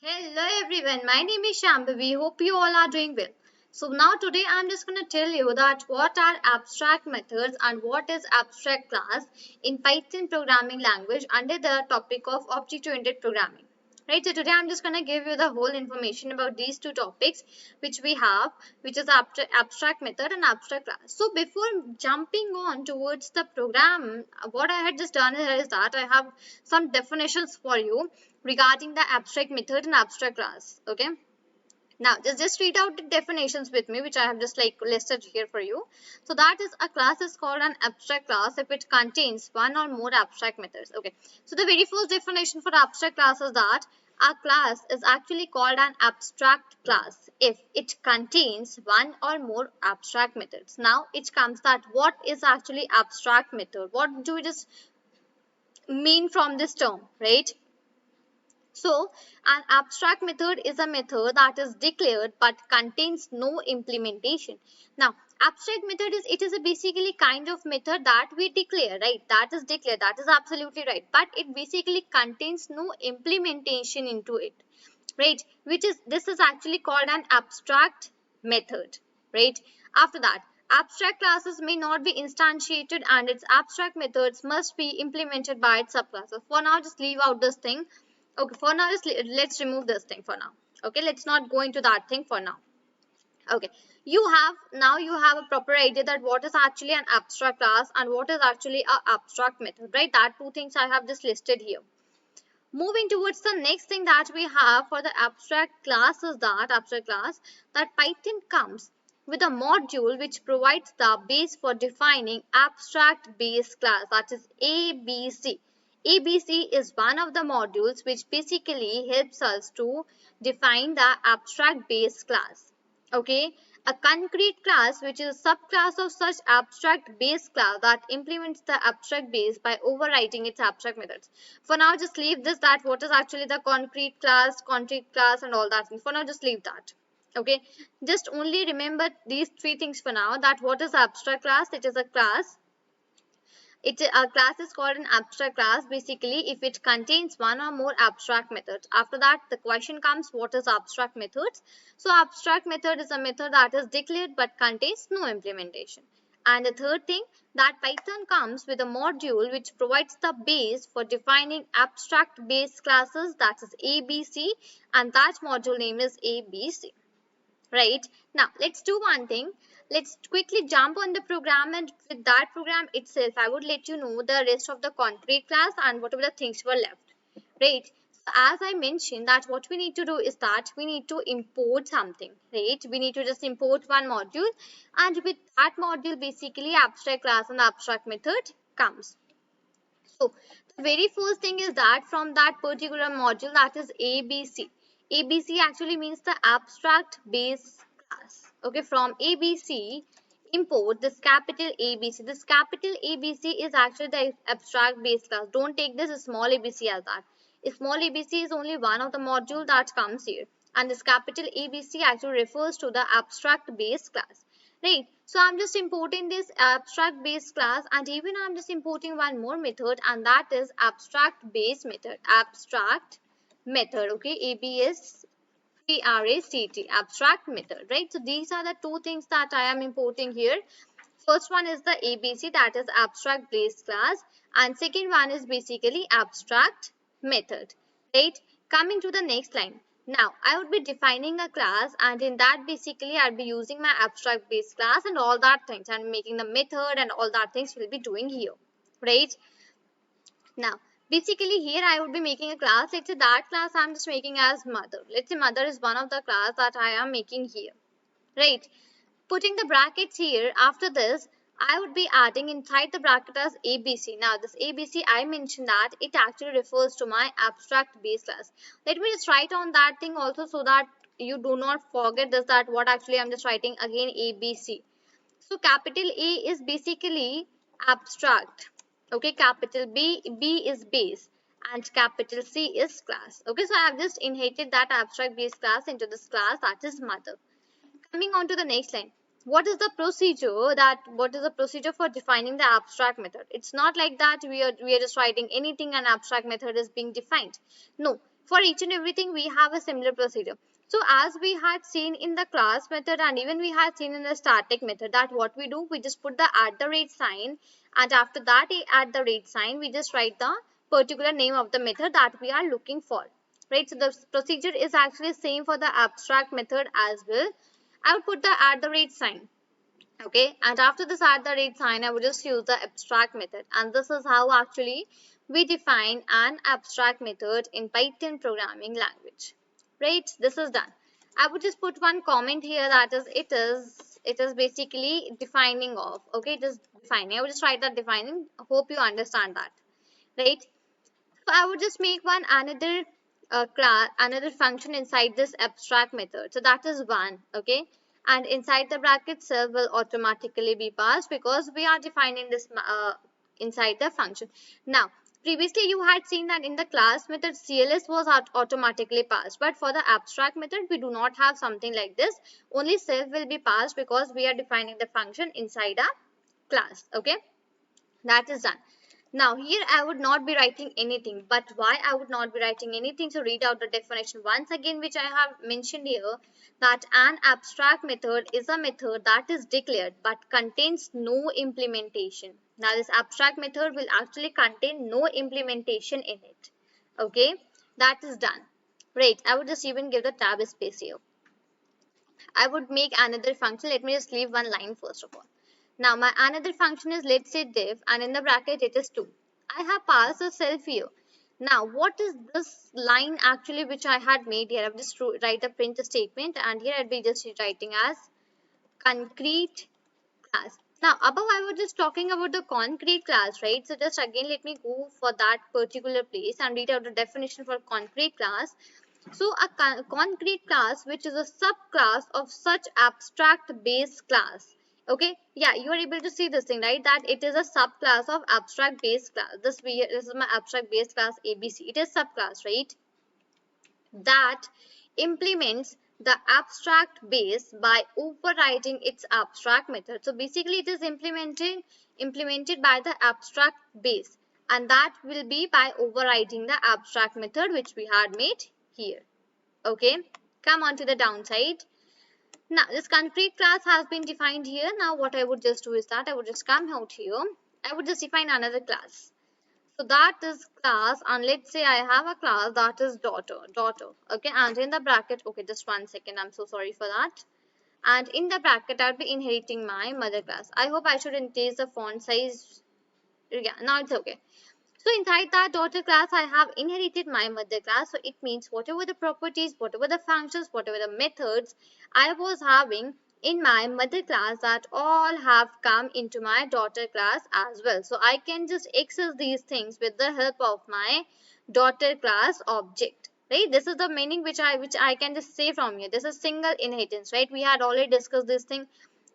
Hello everyone, my name is Shambhavi. Hope you all are doing well. So now today I'm just going to tell you that what are abstract methods and what is abstract class in Python programming language under the topic of object-oriented programming. Right, so today I'm just going to give you the whole information about these two topics which we have, which is abstract method and abstract class. So before jumping on towards the program, what I had just done here is that I have some definitions for you regarding the abstract method and abstract class. Okay, now just read out the definitions with me, which I have just like listed here for you. So that is, a class is called an abstract class if it contains one or more abstract methods. Okay, so the very first definition for abstract class is that a class is actually called an abstract class if it contains one or more abstract methods. Now it comes that what is actually abstract method, what do we just mean from this term, right? So, an abstract method is a method that is declared but contains no implementation. Now, abstract method is a basically kind of method that we declare, right? That is declared. That is absolutely right. But it basically contains no implementation into it, right? Which is, this is actually called an abstract method, right? After that, abstract classes may not be instantiated and its abstract methods must be implemented by its subclasses. For now, just leave out this thing. Okay, for now, let's remove this thing for now. Okay, let's not go into that thing for now. Okay, you have a proper idea that what is actually an abstract class and what is actually a abstract method, right? That two things I have just listed here. Moving towards the next thing that we have for the abstract class is that Python comes with a module which provides the base for defining abstract base class, that is ABC. ABC is one of the modules which basically helps us to define the abstract base class. Okay, a concrete class which is a subclass of such abstract base class that implements the abstract base by overriding its abstract methods. For now, just leave this, that what is actually the concrete class and all that. For now, just leave that. Okay, just only remember these three things for now, that what is abstract class? It is a class. A class is called an abstract class basically if it contains one or more abstract methods. After that, the question comes, what is abstract methods? So abstract method is a method that is declared but contains no implementation. And the third thing, that Python comes with a module which provides the base for defining abstract base classes, that is ABC, and that module name is ABC. Right, now let's do one thing. Let's quickly jump on the program, and with that program itself I would let you know the rest of the concrete class and whatever the things were left. Right, so as I mentioned, that what we need to do is that we need to import something, right? We need to just import one module, and with that module basically abstract class and abstract method comes. So the very first thing is that from that particular module, that is ABC. ABC actually means the abstract base class. Okay, from ABC, import this capital ABC. This capital ABC is actually the abstract base class. Don't take this small ABC as that. Small ABC is only one of the module that comes here. And this capital ABC actually refers to the abstract base class. Right, so I'm just importing this abstract base class, and even I'm just importing one more method, and that is abstract base method. Abstract method, okay, ABS PRACT, abstract method, right? So these are the two things that I am importing here. First one is the ABC, that is abstract base class, and second one is basically abstract method, right? Coming to the next line. Now, I would be defining a class, and in that basically I'll be using my abstract base class and all that things, and making the method and all that things we'll be doing here, right? Now, basically here I would be making a class. Let's say that class I'm just making as mother. Let's say mother is one of the class that I am making here, right? Putting the brackets here, after this I would be adding inside the bracket as ABC. Now this ABC, I mentioned that it actually refers to my abstract base class. Let me just write on that thing also, so that you do not forget this, that what actually I'm just writing again ABC. So capital A is basically abstract. Okay, capital B is base, and capital C is class. Okay, so I have just inherited that abstract base class into this class, that is mother. Coming on to the next line. What is the procedure for defining the abstract method? It's not like that we are just writing anything and abstract method is being defined. No, For each and everything, we have a similar procedure. So as we had seen in the class method and even we had seen in the static method, that what we do, we just put the @sign, and after that @sign, we just write the particular name of the method that we are looking for. Right, so the procedure is actually same for the abstract method as well. I would put the @sign. Okay, and after this @sign, I would just use the abstract method, and this is how actually we define an abstract method in Python programming language. Right, this is done. I would just put one comment here, that is it is basically defining of. Okay, it is defining. I would just write that defining. Hope you understand that. Right, so I would just make one another class, another function inside this abstract method. So that is one, okay? And inside the bracket, self will automatically be passed because we are defining this inside the function. Now, previously you had seen that in the class method, CLS was automatically passed. But for the abstract method, we do not have something like this. Only self will be passed because we are defining the function inside a class, okay? That is done. Now here I would not be writing anything, but why I would not be writing anything? So read out the definition once again, which I have mentioned here, that an abstract method is a method that is declared but contains no implementation. Now this abstract method will actually contain no implementation in it. Okay, that is done. Right, I would just even give the tab space here. I would make another function. Let me just leave one line first of all. Now my another function is, let's say, div, and in the bracket it is 2. I have passed a self here. Now what is this line actually which I had made here? I have just write a print statement, and here I'll be just writing as concrete class. Now above I was just talking about the concrete class, right? So just again let me go for that particular place and read out the definition for concrete class. So a concrete class, which is a subclass of such abstract base class. Okay, yeah, you are able to see this thing, right? That it is a subclass of abstract base class. This is my abstract base class ABC. It is subclass, right? That implements the abstract base by overriding its abstract method. So basically it is implemented by the abstract base, and that will be by overriding the abstract method which we had made here. Okay, come on to the downside. Now this concrete class has been defined here. Now what I would just do is that I would just come out here. I would just define another class. So that is class, and let's say I have a class that is daughter. Okay, and in the bracket, okay, just 1 second, I'm so sorry for that. And in the bracket, I'll be inheriting my mother class. I hope I should increase the font size. Yeah, now it's okay. So inside that daughter class, I have inherited my mother class. So it means whatever the properties, whatever the functions, whatever the methods I was having in my mother class, that all have come into my daughter class as well. So I can just access these things with the help of my daughter class object. Right? This is the meaning which I can just say from here. This is single inheritance, right? We had already discussed this thing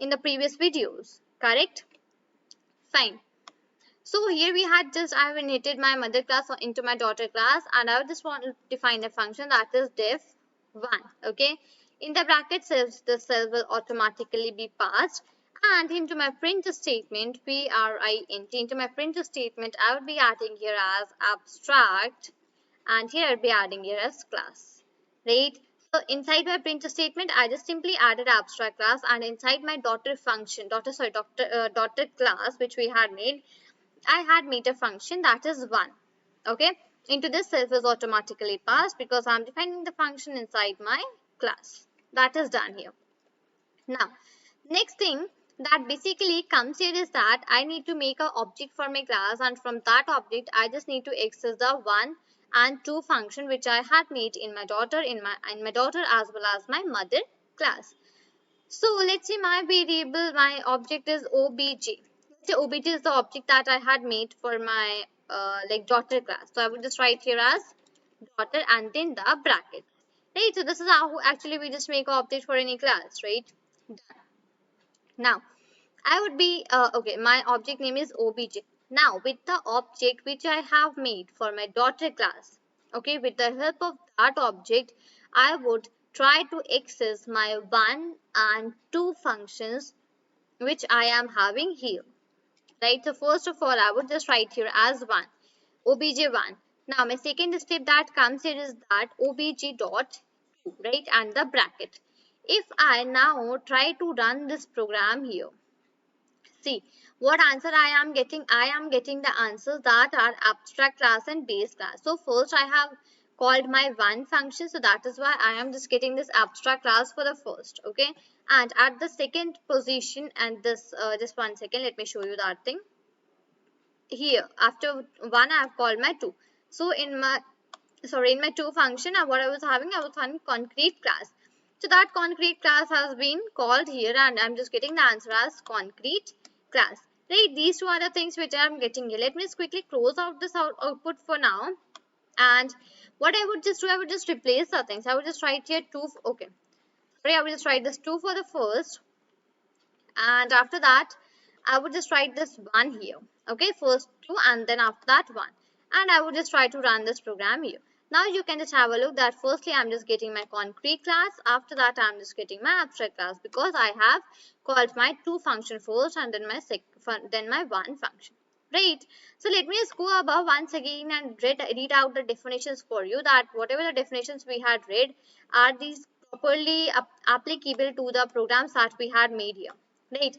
in the previous videos. Correct? Fine. So here we had just, I have inherited my mother class into my daughter class, and I just want to define a function that is div1. Okay, in the bracket cells, the cell will automatically be passed, and into my print statement, print, into my print statement, I will be adding here as abstract, and here I'll be adding here as class. Right? So inside my print statement, I just simply added abstract class, and inside my daughter function, daughter class which we had made, I had made a function that is 1. Okay, into this self is automatically passed because I'm defining the function inside my class. That is done here. Now next thing that basically comes here is that I need to make an object for my class, and from that object I just need to access the 1 and 2 function which I had made in my daughter as well as my mother class. So let's say my variable, my object is obj. Let's say obj is the object that I had made for my daughter class. So I would just write here as daughter and then the bracket. Right. So this is how actually we just make an object for any class, right? Done. Now I would be okay. My object name is obj. Now with the object which I have made for my daughter class, okay, with the help of that object, I would try to access my 1 and 2 functions which I am having here. Right. So first of all, I would just write here as 1, obj1. Now my second step that comes here is that obj dot to, right, and the bracket. If I now try to run this program here, see what answer I am getting. I am getting the answers that are abstract class and base class. So first I have called my one function, so that is why I am just getting this abstract class for the first. Okay, and at the second position, and this just one second, let me show you that thing here. After one I have called my two. So in my, sorry, in my two function, what I was having concrete class. So that concrete class has been called here, and I'm just getting the answer as concrete class. Right, these two are the things which I'm getting here. Let me just quickly close out this output for now. And what I would just do, I would just replace the things. I would just write here two. Okay, sorry, I will just write this two for the first, and after that I would just write this one here. Okay, first two and then after that one, and I would just try to run this program here. Now you can just have a look that firstly I'm just getting my concrete class, after that I'm just getting my abstract class, because I have called my two function first and then my one function. Right, so let me just go above once again and read out the definitions for you, that whatever the definitions we had read, are these properly applicable to the programs that we had made here. Right.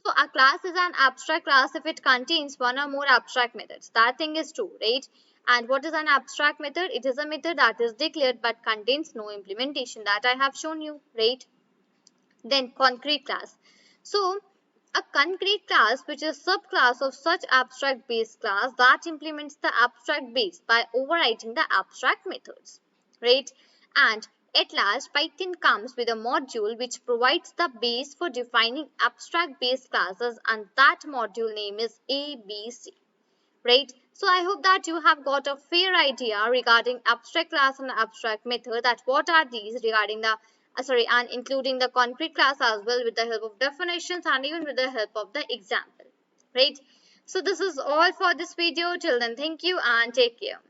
So a class is an abstract class if it contains one or more abstract methods. That thing is true, right? And what is an abstract method? It is a method that is declared but contains no implementation. That I have shown you, right? Then concrete class. So a concrete class, which is subclass of such abstract base class that implements the abstract base by overriding the abstract methods, right? And at last, Python comes with a module which provides the base for defining abstract base classes, and that module name is ABC, right? So I hope that you have got a fair idea regarding abstract class and abstract method, that what are these regarding the sorry, and including the concrete class as well, with the help of definitions and even with the help of the example, right? So this is all for this video. Till then, thank you and take care.